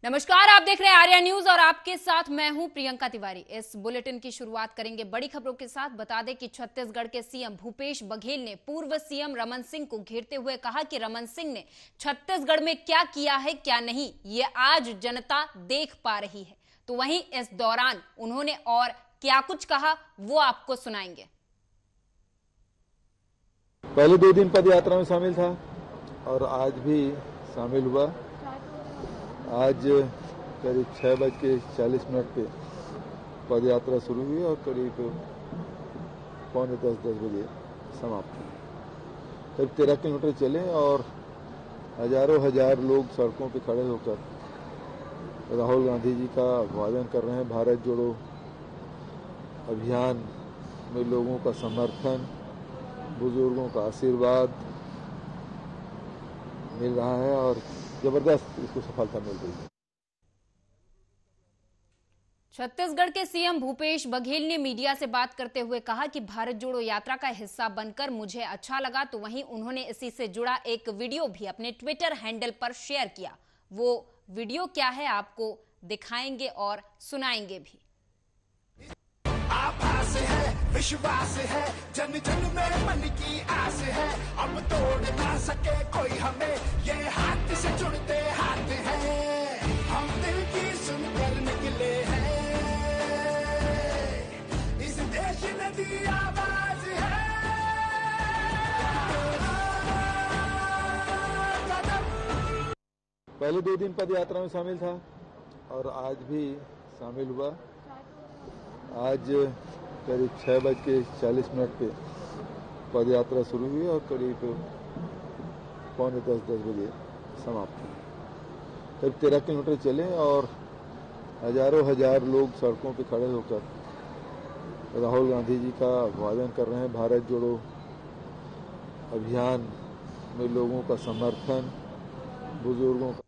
नमस्कार, आप देख रहे हैं आर्या न्यूज और आपके साथ मैं हूं प्रियंका तिवारी। इस बुलेटिन की शुरुआत करेंगे बड़ी खबरों के साथ। बता दें कि छत्तीसगढ़ के सीएम भूपेश बघेल ने पूर्व सीएम रमन सिंह को घेरते हुए कहा कि रमन सिंह ने छत्तीसगढ़ में क्या किया है क्या नहीं, ये आज जनता देख पा रही है। तो वहीं इस दौरान उन्होंने और क्या कुछ कहा वो आपको सुनाएंगे। पहले 2 दिन पद यात्रा में शामिल था और आज भी शामिल हुआ। आज करीब 6:40 पे पद यात्रा शुरू हुई और करीब 9:45-10 बजे समाप्त हुई। करीब 13 किलोमीटर चले और हजारों हजार लोग सड़कों पे खड़े होकर राहुल गांधी जी का अभिवादन कर रहे हैं। भारत जोड़ो अभियान में लोगों का समर्थन, बुजुर्गों का आशीर्वाद मिल रहा है और जबरदस्त इसको सफलता मिल रही है। छत्तीसगढ़ के सीएम भूपेश बघेल ने मीडिया से बात करते हुए कहा कि भारत जोड़ो यात्रा का हिस्सा बनकर मुझे अच्छा लगा। तो वहीं उन्होंने इसी से जुड़ा एक वीडियो भी अपने ट्विटर हैंडल पर शेयर किया। वो वीडियो क्या है आपको दिखाएंगे और सुनाएंगे भी। आभास है, विश्वास है, जन जन में मन की आस है, अब तोड़ ना सके कोई हमें, ये हाथ से जुड़ते हाथ हैं, हम दिल की सुनकर निकले हैं, इस देश ने दी आवाज है। पहले 2 दिन पद यात्रा में शामिल था और आज भी शामिल हुआ। आज करीब 6:40 पे पद यात्रा शुरू हुई और करीब 9:45-10 बजे समाप्त हुई। करीब 13 किलोमीटर चले और हजारों हजार लोग सड़कों पे खड़े होकर राहुल गांधी जी का अभिवादन कर रहे हैं। भारत जोड़ो अभियान में लोगों का समर्थन, बुजुर्गों का।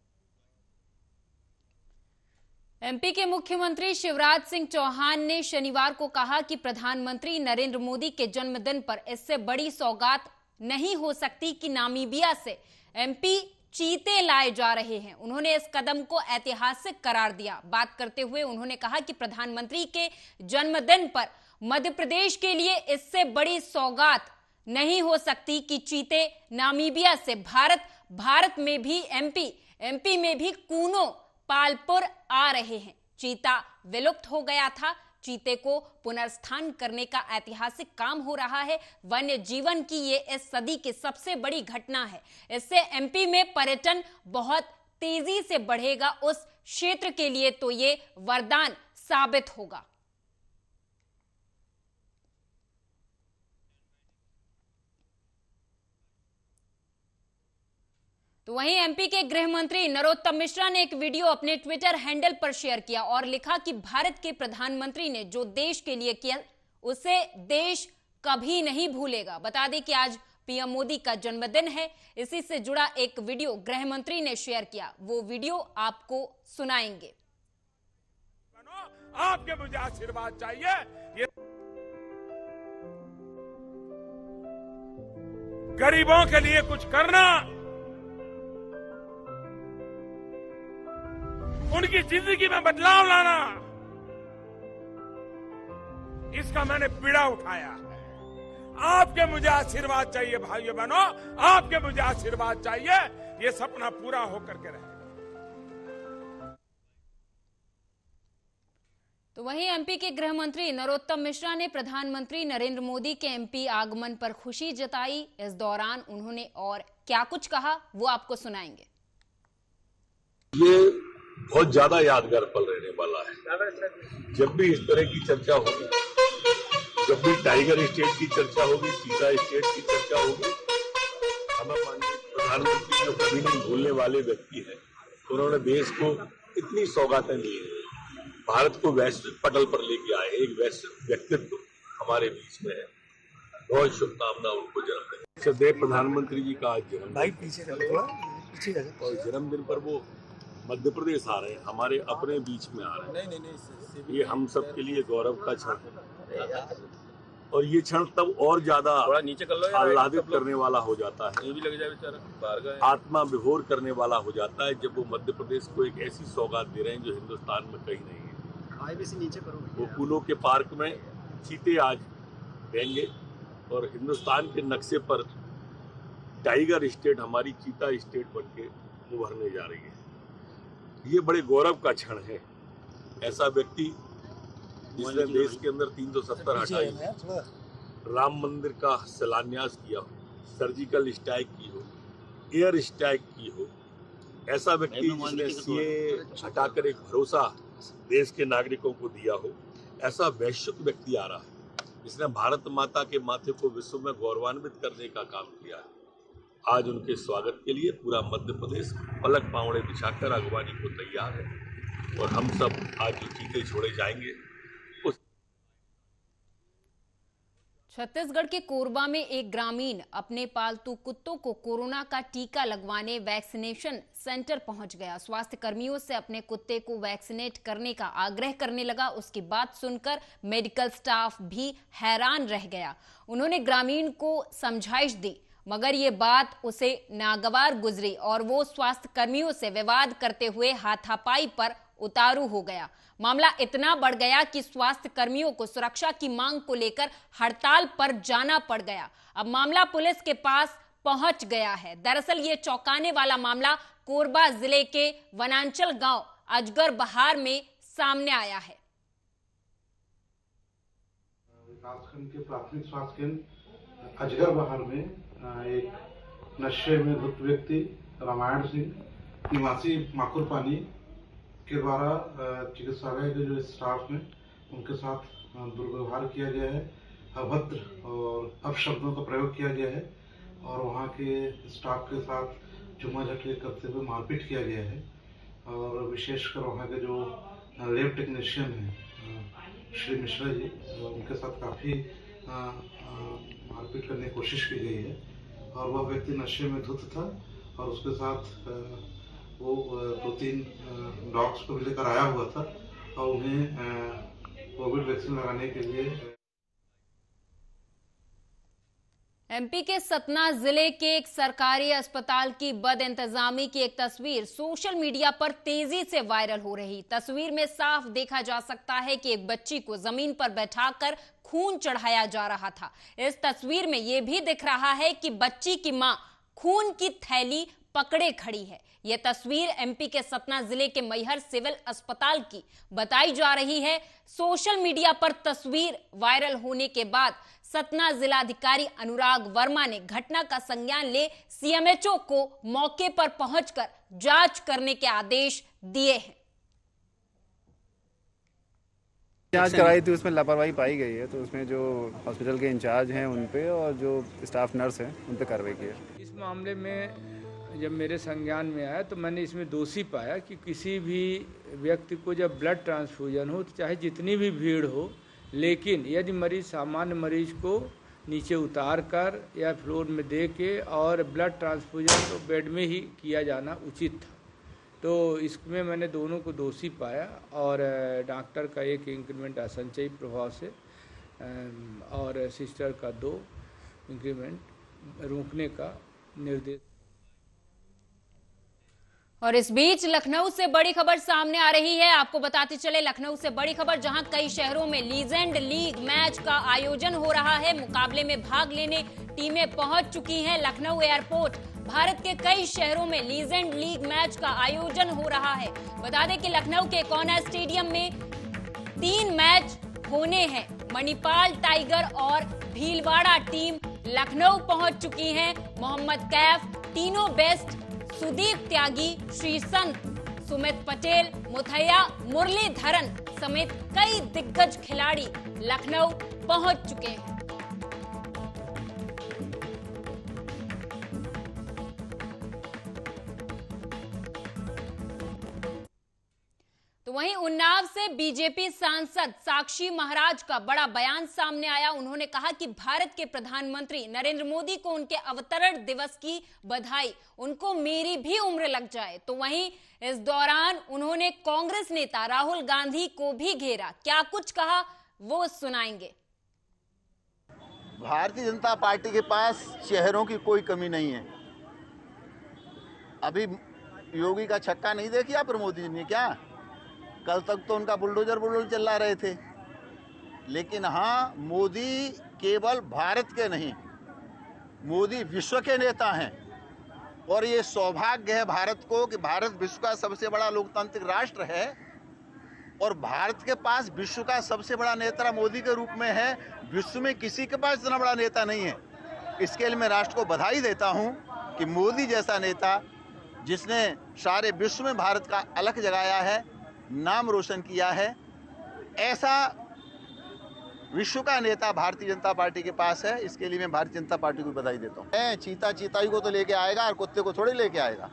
एमपी के मुख्यमंत्री शिवराज सिंह चौहान ने शनिवार को कहा कि प्रधानमंत्री नरेंद्र मोदी के जन्मदिन पर इससे बड़ी सौगात नहीं हो सकती कि नामीबिया से एमपी चीते लाए जा रहे हैं। उन्होंने इस कदम को ऐतिहासिक करार दिया। बात करते हुए उन्होंने कहा कि प्रधानमंत्री के जन्मदिन पर मध्य प्रदेश के लिए इससे बड़ी सौगात नहीं हो सकती कि चीते नामीबिया से भारत में भी एमपी में भी कूनो पालपुर आ रहे हैं। चीता विलुप्त हो गया था, चीते को पुनर्स्थान करने का ऐतिहासिक काम हो रहा है। वन्य जीवन की ये इस सदी की सबसे बड़ी घटना है। इससे एमपी में पर्यटन बहुत तेजी से बढ़ेगा। उस क्षेत्र के लिए तो ये वरदान साबित होगा। तो वहीं एमपी के गृह मंत्री नरोत्तम मिश्रा ने एक वीडियो अपने ट्विटर हैंडल पर शेयर किया और लिखा कि भारत के प्रधानमंत्री ने जो देश के लिए किया उसे देश कभी नहीं भूलेगा। बता दें कि आज पीएम मोदी का जन्मदिन है। इसी से जुड़ा एक वीडियो गृह मंत्री ने शेयर किया। वो वीडियो आपको सुनाएंगे। आपके मुझे आशीर्वाद चाहिए, ये गरीबों के लिए कुछ करना, उनकी जिंदगी में बदलाव लाना, इसका मैंने बीड़ा उठाया है। आपके मुझे आशीर्वाद चाहिए भाइयों बहनों, आपके मुझे आशीर्वाद चाहिए, ये सपना पूरा होकर के रहे। तो वहीं एमपी के गृह मंत्री नरोत्तम मिश्रा ने प्रधानमंत्री नरेंद्र मोदी के एमपी आगमन पर खुशी जताई। इस दौरान उन्होंने और क्या कुछ कहा वो आपको सुनाएंगे। ये बहुत ज्यादा यादगार पल रहने वाला है। जब भी इस तरह की चर्चा होगी, जब भी टाइगर स्टेट की चर्चा होगी, चीता स्टेट की चर्चा होगी, हमें माननीय प्रधानमंत्री जो कभी नहीं भूलने वाले व्यक्ति हैं, उन्होंने देश को इतनी सौगातें दी हैं, भारत को वैश्विक पटल पर लेके आए। एक वैश्विक व्यक्तित्व हमारे बीच में है। बहुत शुभकामना उनको जन्मदिन। सदैव प्रधानमंत्री जी का आज जन्मदिन और जन्मदिन पर वो मध्य प्रदेश आ रहे हैं, हमारे अपने बीच में आ रहे हैं। नहीं, ये हम सब के लिए गौरव का क्षण है। और ये क्षण तब और ज्यादा नीचे कर लो, आह्लादित करने वाला हो जाता है, ये भी लग जाए बेचारा, बाहर का है। आत्मा विभोर करने वाला हो जाता है जब वो मध्य प्रदेश को एक ऐसी सौगात दे रहे हैं जो हिंदुस्तान में कहीं नहीं है। आईबीसी नीचे करो। वो फूलों के पार्क में चीते आज रहेंगे और हिंदुस्तान के नक्शे पर टाइगर स्टेट हमारी चीता स्टेट बनके उभरने जा रही है। ये बड़े गौरव का क्षण है। ऐसा व्यक्ति जिसने देश के अंदर 370 हटाई, राम मंदिर का शिलान्यास किया हो, सर्जिकल स्ट्राइक की हो, एयर स्ट्राइक की हो, ऐसा व्यक्ति जिसने सीए हटाकर एक भरोसा देश के नागरिकों को दिया हो, ऐसा वैश्विक व्यक्ति आ रहा है जिसने भारत माता के माथे को विश्व में गौरवान्वित करने का काम किया है। आज उनके स्वागत के लिए पूरा मध्य प्रदेश पलक पावड़े बिछाकर अगवानी को तैयार है और हम सब आज जो चीते छोड़े जाएंगे। छत्तीसगढ़ के कोरबा में एक ग्रामीण अपने पालतू कुत्तों को कोरोना का टीका लगवाने वैक्सीनेशन सेंटर पहुंच गया। स्वास्थ्य कर्मियों से अपने कुत्ते को वैक्सीनेट करने का आग्रह करने लगा। उसकी बात सुनकर मेडिकल स्टाफ भी हैरान रह गया। उन्होंने ग्रामीण को समझाइश दी, मगर ये बात उसे नागवार गुजरी और वो स्वास्थ्य कर्मियों से विवाद करते हुए हाथापाई पर उतारू हो गया। मामला इतना बढ़ गया कि स्वास्थ्य कर्मियों को सुरक्षा की मांग को लेकर हड़ताल पर जाना पड़ गया। अब मामला पुलिस के पास पहुंच गया है। दरअसल ये चौंकाने वाला मामला कोरबा जिले के वनांचल गांव अजगर बहार में सामने आया है। विकासखंड के प्राथमिक स्वास्थ्य केंद्र अजगर बहार में एक नशे में धुत व्यक्ति रामायण सिंह निवासी माकुर पानी के द्वारा चिकित्सालय के जो स्टाफ में उनके साथ दुर्व्यवहार किया गया है, अभद्र और अपशब्दों का प्रयोग किया गया है और वहाँ के स्टाफ के साथ झुमाझटके करते हुए मारपीट किया गया है। और विशेषकर वहाँ के जो लैब टेक्नीशियन हैं श्री मिश्रा जी, उनके साथ काफ़ी मारपीट करने की कोशिश की गई है और वह व्यक्ति नशे में धुत था और उसके साथ वो 2-3 डॉग्स को भी लेकर आया हुआ था और उन्हें कोविड वैक्सीन लगाने के लिए। एमपी के सतना जिले के एक सरकारी अस्पताल की बदइंतजामी की एक तस्वीर सोशल मीडिया पर तेजी से वायरल हो रही। तस्वीर में साफ देखा जा सकता है कि एक बच्ची को जमीन पर बैठाकर खून चढ़ाया जा रहा था। इस तस्वीर में यह भी दिख रहा है कि बच्ची की मां खून की थैली पकड़े खड़ी है। यह तस्वीर एमपी के सतना जिले के मैहर सिविल अस्पताल की बताई जा रही है। सोशल मीडिया पर तस्वीर वायरल होने के बाद सतना जिलाधिकारी अनुराग वर्मा ने घटना का संज्ञान ले सीएमएचओ को मौके पर पहुंचकर जांच करने के आदेश दिए हैं। जांच कराई थी, उसमें लापरवाही पाई गई है, तो उसमें जो हॉस्पिटल के इंचार्ज हैं उन पे और जो स्टाफ नर्स हैं उन पे कार्रवाई की है। इस मामले में जब मेरे संज्ञान में आया तो मैंने इसमें दोषी पाया कि किसी भी व्यक्ति को जब ब्लड ट्रांसफ्यूजन हो तो चाहे जितनी भी भीड़ हो, लेकिन यदि मरीज सामान्य मरीज को नीचे उतार कर या फ्लोर में दे के और ब्लड ट्रांसफ्यूजन तो बेड में ही किया जाना उचित था। तो इसमें मैंने दोनों को दोषी पाया और डॉक्टर का 1 इंक्रीमेंट असंचयी प्रभाव से और सिस्टर का 2 इंक्रीमेंट रोकने का निर्देश। और इस बीच लखनऊ से बड़ी खबर सामने आ रही है। आपको बताते चले लखनऊ से बड़ी खबर, जहां कई शहरों में लीजेंड लीग मैच का आयोजन हो रहा है। मुकाबले में भाग लेने टीमें पहुंच चुकी हैं। लखनऊ एयरपोर्ट भारत के कई शहरों में लीजेंड लीग मैच का आयोजन हो रहा है। बता दें कि लखनऊ के कोना स्टेडियम में 3 मैच होने हैं। मणिपाल टाइगर और भीलवाड़ा टीम लखनऊ पहुंच चुकी हैं। मोहम्मद कैफ, तीनों बेस्ट, सुदीप त्यागी, श्रीसंत, सुमित पटेल, मुथैया मुरलीधरन समेत कई दिग्गज खिलाड़ी लखनऊ पहुंच चुके हैं। तो वहीं उन्नाव से बीजेपी सांसद साक्षी महाराज का बड़ा बयान सामने आया। उन्होंने कहा कि भारत के प्रधानमंत्री नरेंद्र मोदी को उनके अवतरण दिवस की बधाई, उनको मेरी भी उम्र लग जाए। तो वहीं इस दौरान उन्होंने कांग्रेस नेता राहुल गांधी को भी घेरा। क्या कुछ कहा वो सुनाएंगे। भारतीय जनता पार्टी के पास चेहरों की कोई कमी नहीं है। अभी योगी का छक्का नहीं देखिए आप मोदी जी ने क्या? कल तक तो उनका बुलडोजर चला रहे थे। लेकिन हाँ, मोदी केवल भारत के नहीं, मोदी विश्व के नेता हैं। और ये सौभाग्य है भारत को कि भारत विश्व का सबसे बड़ा लोकतांत्रिक राष्ट्र है और भारत के पास विश्व का सबसे बड़ा नेता मोदी के रूप में है। विश्व में किसी के पास इतना बड़ा नेता नहीं है। इसके लिए मैं राष्ट्र को बधाई देता हूं कि मोदी जैसा नेता, जिसने सारे विश्व में भारत का अलख जगाया है, नाम रोशन किया है, ऐसा विश्व का नेता भारतीय जनता पार्टी के पास है। इसके लिए मैं भारतीय जनता पार्टी को बधाई देता हूँ। चीता को तो लेके आएगा और कुत्ते को थोड़ी लेके आएगा।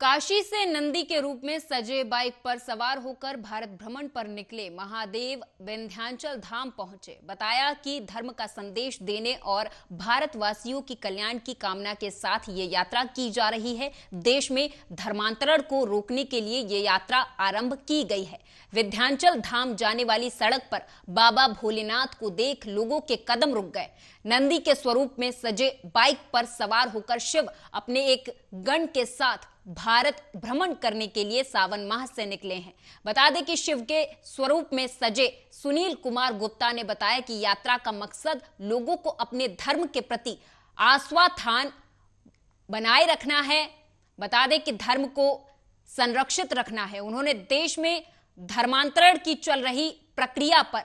काशी से नंदी के रूप में सजे बाइक पर सवार होकर भारत भ्रमण पर निकले महादेव विंध्याचल धाम पहुंचे। बताया कि धर्म का संदेश देने और भारतवासियों की कल्याण की कामना के साथ ये यात्रा की जा रही है। देश में धर्मांतरण को रोकने के लिए ये यात्रा आरंभ की गई है। विंध्याचल धाम जाने वाली सड़क पर बाबा भोलेनाथ को देख लोगों के कदम रुक गए। नंदी के स्वरूप में सजे बाइक पर सवार होकर शिव अपने एक गण के साथ भारत भ्रमण करने के लिए सावन माह से निकले हैं। बता दें कि शिव के स्वरूप में सजे सुनील कुमार गुप्ता ने बताया कि यात्रा का मकसद लोगों को अपने धर्म के प्रति आस्था बनाए रखना है। बता दें कि धर्म को संरक्षित रखना है। उन्होंने देश में धर्मांतरण की चल रही प्रक्रिया पर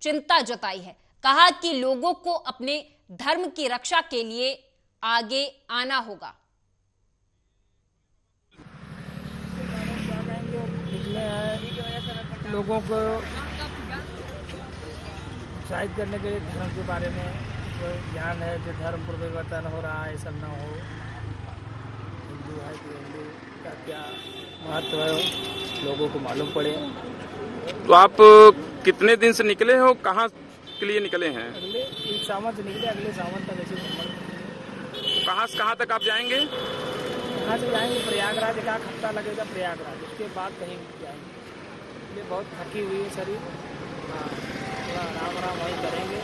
चिंता जताई है। कहा कि लोगों को अपने धर्म की रक्षा के लिए आगे आना होगा। लोगों को उत्साहित करने के लिए धर्म के बारे में जो ज्ञान है, जो धर्म परिवर्तन हो रहा है, सब ना हो। हिंदू है कि हिंदू का क्या महत्व है लोगों को मालूम पड़े। तो आप कितने दिन से निकले हो, कहाँ के लिए निकले हैं? अगले एक सावन से निकले, अगले सावन तक ऐसे। कहाँ से कहाँ तक आप जाएंगे? यहाँ से जाएंगे प्रयागराज, एक हफ्ता लगेगा प्रयागराज, उसके बाद कहीं जाएंगे। ये बहुत थकी हुई है शरीर। हाँ, थोड़ा आराम वहीं करेंगे।